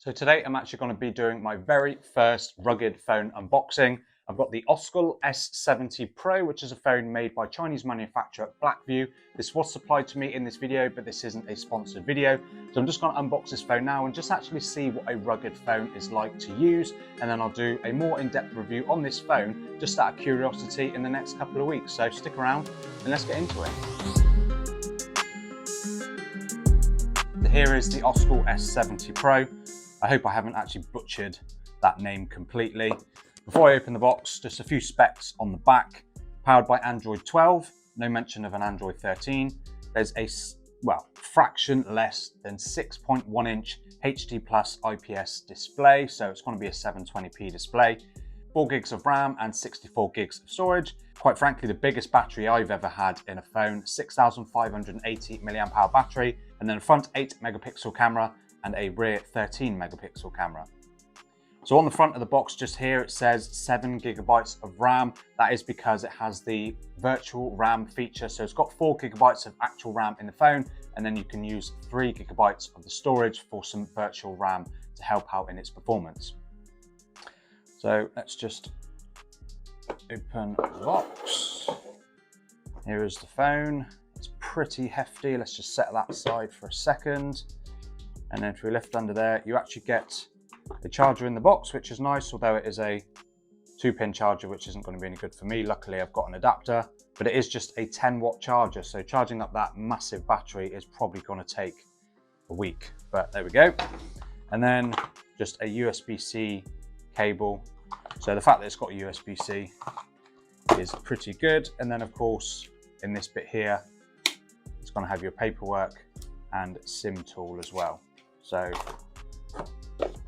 So today I'm actually going to be doing my very first rugged phone unboxing. I've got the Oscal S70 Pro, which is a phone made by Chinese manufacturer Blackview. This was supplied to me in this video, but this isn't a sponsored video. So I'm just going to unbox this phone now and just actually see what a rugged phone is like to use. And then I'll do a more in-depth review on this phone, just out of curiosity, in the next couple of weeks. So stick around and let's get into it. So here is the Oscal S70 Pro. I hope I haven't actually butchered that name completely. Before I open the box, just a few specs on the back. Powered by Android 12, no mention of an Android 13. There's a, fraction less than 6.1 inch HD plus IPS display, so it's going to be a 720p display. 4 gigs of RAM and 64 gigs of storage. Quite frankly, the biggest battery I've ever had in a phone, 6,580 mAh battery, and then a front 8 megapixel camera and a rear 13 megapixel camera. So on the front of the box just here, it says 7 gigabytes of RAM. That is because it has the virtual RAM feature. So it's got 4 gigabytes of actual RAM in the phone, and then you can use 3 gigabytes of the storage for some virtual RAM to help out in its performance. So let's just open the box. Here is the phone. It's pretty hefty. Let's just set that aside for a second. And then if we lift under there, you actually get a charger in the box, which is nice, although it is a 2-pin charger, which isn't going to be any good for me. Luckily, I've got an adapter, but it is just a 10-watt charger. So charging up that massive battery is probably going to take a week, but there we go. And then just a USB-C cable. So the fact that it's got a USB-C is pretty good. And then of course, in this bit here, it's going to have your paperwork and SIM tool as well. So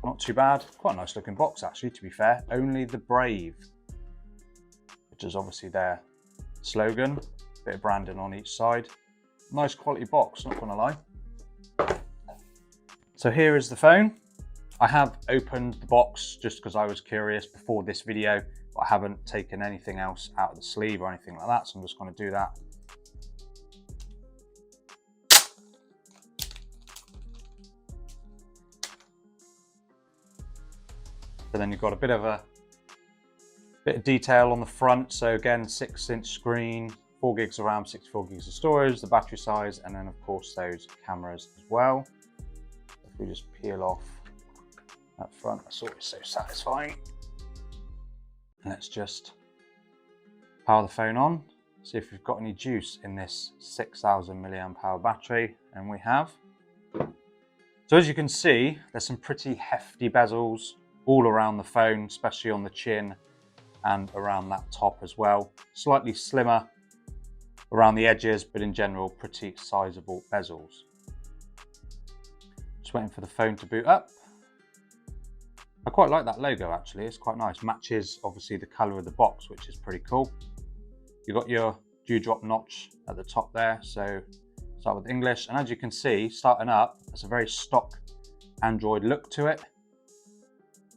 not too bad. Quite a nice looking box actually, to be fair. Only the brave, which is obviously their slogan. Bit of branding on each side. Nice quality box, not gonna lie. So here is the phone. I have opened the box just because I was curious before this video, but I haven't taken anything else out of the sleeve or anything like that, so I'm just gonna do that. So then you've got a bit of detail on the front. So again, 6-inch screen, 4 gigs of RAM, 64 gigs of storage, the battery size, and then of course those cameras as well. If we just peel off that front, that's always so satisfying. And let's just power the phone on, see if we've got any juice in this 6,000 mAh battery, and we have. So as you can see, there's some pretty hefty bezels all around the phone, especially on the chin and around that top as well. Slightly slimmer around the edges, but in general, pretty sizable bezels. Just waiting for the phone to boot up. I quite like that logo actually, it's quite nice. Matches obviously the color of the box, which is pretty cool. You've got your dewdrop notch at the top there, so start with English. And as you can see, starting up, it's a very stock Android look to it,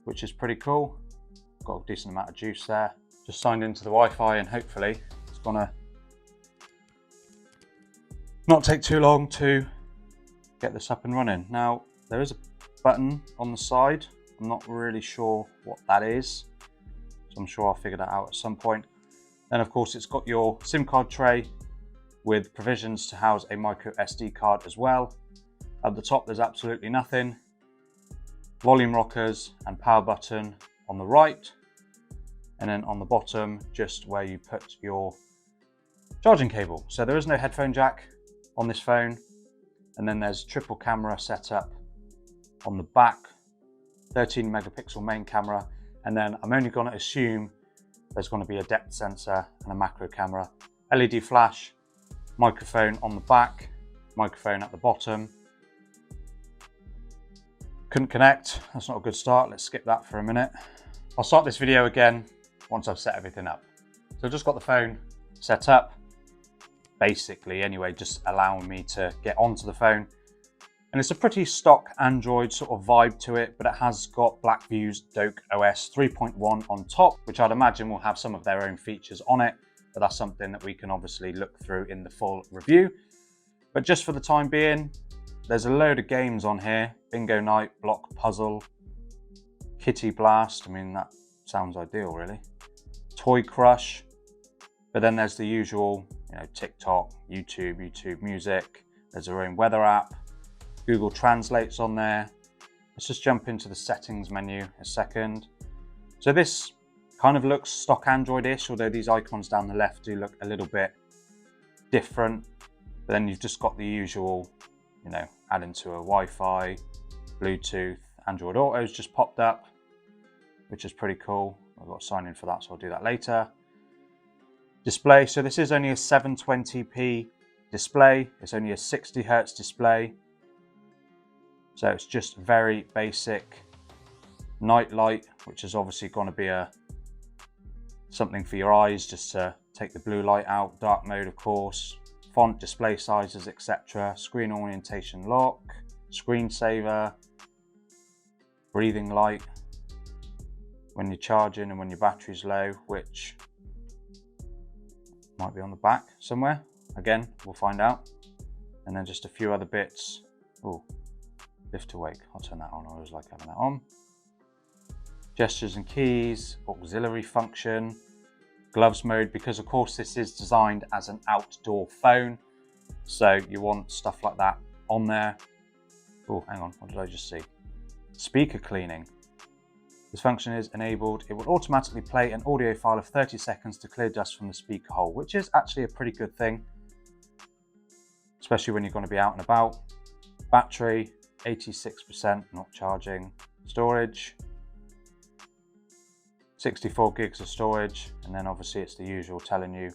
which is pretty cool. Got a decent amount of juice there. Just signed into the Wi-Fi, and hopefully it's gonna not take too long to get this up and running. Now, there is a button on the side. I'm not really sure what that is, so I'm sure I'll figure that out at some point. Then of course it's got your SIM card tray with provisions to house a micro SD card as well. At the top there's absolutely nothing. Volume rockers and power button on the right, and then on the bottom just where you put your charging cable. So there is no headphone jack on this phone, and then there's triple camera setup on the back, 13 megapixel main camera, and then I'm only going to assume there's going to be a depth sensor and a macro camera, LED flash, microphone on the back, microphone at the bottom. Couldn't connect, that's not a good start. Let's skip that for a minute. I'll start this video again once I've set everything up. So I've just got the phone set up, basically anyway, just allowing me to get onto the phone. And it's a pretty stock Android sort of vibe to it, but it has got Blackview's Doke OS 3.1 on top, which I'd imagine will have some of their own features on it, but that's something that we can obviously look through in the full review. But just for the time being, there's a load of games on here. Bingo night, block puzzle, kitty blast. I mean, that sounds ideal really. Toy crush. But then there's the usual, TikTok, YouTube music. There's their own weather app. Google Translate's on there. Let's just jump into the settings menu a second. So this kind of looks stock Android-ish, although these icons down the left do look a little bit different. But then you've just got the usual, add into a Wi-Fi, Bluetooth, Android Auto's just popped up, which is pretty cool. I've got to sign in for that, so I'll do that later. Display, so this is only a 720p display. It's only a 60 Hz display. So it's just very basic night light, which is obviously going to be something for your eyes, just to take the blue light out. Dark mode, of course. Font, display sizes, etc. Screen orientation lock, screensaver, breathing light when you're charging and when your battery's low, which might be on the back somewhere. Again, we'll find out. And then just a few other bits. Oh, lift to wake. I'll turn that on. I always like having that on. Gestures and keys, auxiliary function, gloves mode, because of course this is designed as an outdoor phone. So you want stuff like that on there. Oh, hang on. What did I just see? Speaker cleaning. This function is enabled. It will automatically play an audio file of 30 seconds to clear dust from the speaker hole, which is actually a pretty good thing, especially when you're going to be out and about. Battery, 86%, not charging. Storage, 64 gigs of storage, and then obviously it's the usual telling you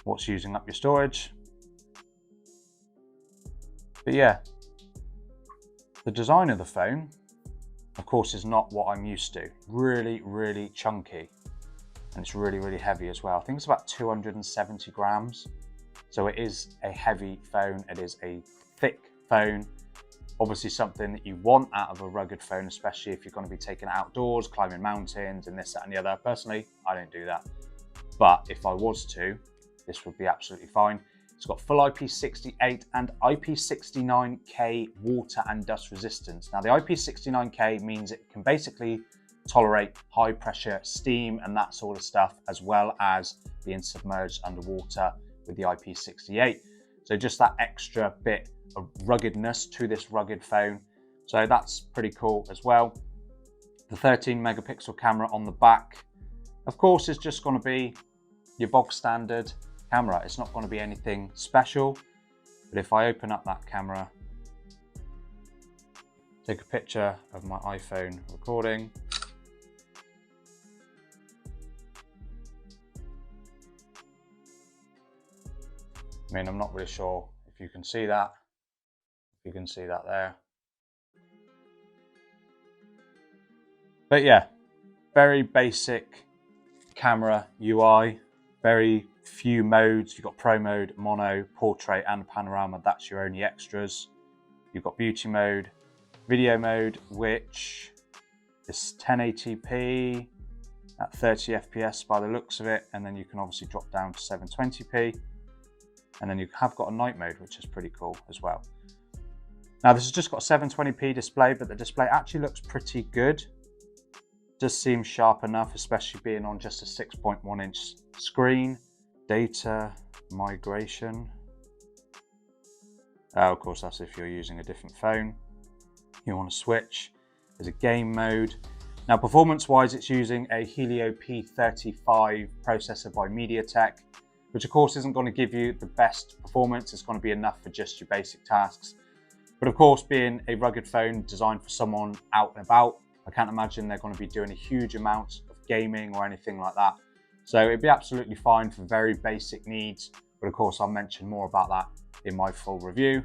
what's using up your storage. But yeah, the design of the phone, of course, is not what I'm used to. Really, really chunky. And it's really, really heavy as well. I think it's about 270 grams. So it is a heavy phone. It is a thick phone. Obviously something that you want out of a rugged phone, especially if you're going to be taking it outdoors, climbing mountains and this, that and the other. Personally, I don't do that. But if I was to, this would be absolutely fine. It's got full IP68 and IP69K water and dust resistance. Now the IP69K means it can basically tolerate high pressure steam and that sort of stuff, as well as being submerged underwater with the IP68. So just that extra bit of ruggedness to this rugged phone. So that's pretty cool as well. The 13 megapixel camera on the back, of course, is just going to be your bog standard camera. It's not going to be anything special. But if I open up that camera, take a picture of my iPhone recording, I mean, I'm not really sure if you can see that. If you can see that there. But yeah, very basic camera UI, very few modes. You've got Pro mode, mono, portrait and panorama. That's your only extras. You've got beauty mode, video mode, which is 1080p at 30 FPS by the looks of it. And then you can obviously drop down to 720p. And then you have got a night mode, which is pretty cool as well. Now this has just got a 720p display, but the display actually looks pretty good. Does seem sharp enough, especially being on just a 6.1 inch screen. Data migration. Of course, that's if you're using a different phone. You want to switch. There's a game mode. Now performance-wise, it's using a Helio P35 processor by MediaTek, which of course isn't going to give you the best performance. It's going to be enough for just your basic tasks. But of course, being a rugged phone designed for someone out and about, I can't imagine they're going to be doing a huge amount of gaming or anything like that. So it'd be absolutely fine for very basic needs. But of course, I'll mention more about that in my full review.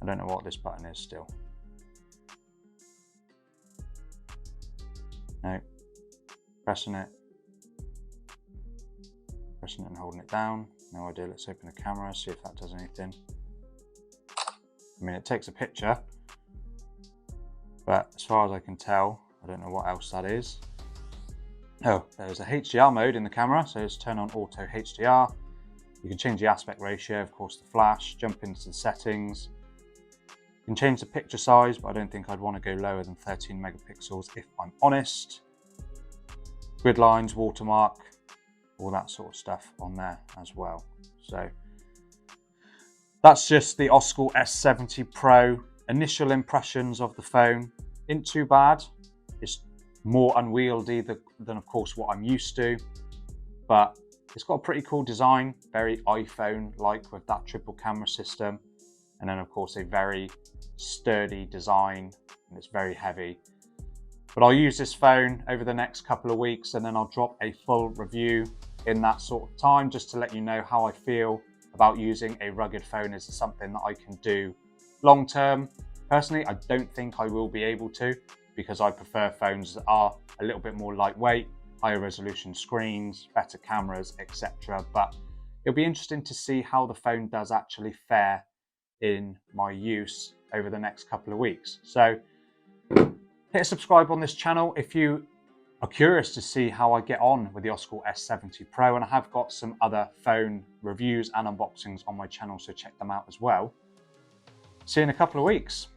I don't know what this button is still. No, pressing it and holding it down. No idea. Let's open the camera, see if that does anything. I mean, it takes a picture, but as far as I can tell, I don't know what else that is. Oh, there's a HDR mode in the camera, so let's turn on auto HDR. You can change the aspect ratio, of course, the flash, jump into the settings. You can change the picture size, but I don't think I'd want to go lower than 13 megapixels if I'm honest. Grid lines, watermark, all that sort of stuff on there as well. So that's just the Oscal S70 Pro. Initial impressions of the phone, ain't too bad. It's more unwieldy than of course what I'm used to, but it's got a pretty cool design, very iPhone-like with that triple camera system. And then of course a very sturdy design, and it's very heavy. But I'll use this phone over the next couple of weeks, and then I'll drop a full review in that sort of time, just to let you know how I feel about using a rugged phone. Is it something that I can do long term? Personally, I don't think I will be able to, because I prefer phones that are a little bit more lightweight, higher resolution screens, better cameras, etc. But it'll be interesting to see how the phone does actually fare in my use over the next couple of weeks. So hit subscribe on this channel if you are curious to see how I get on with the Oscal S70 Pro, and I have got some other phone reviews and unboxings on my channel, so check them out as well. See you in a couple of weeks.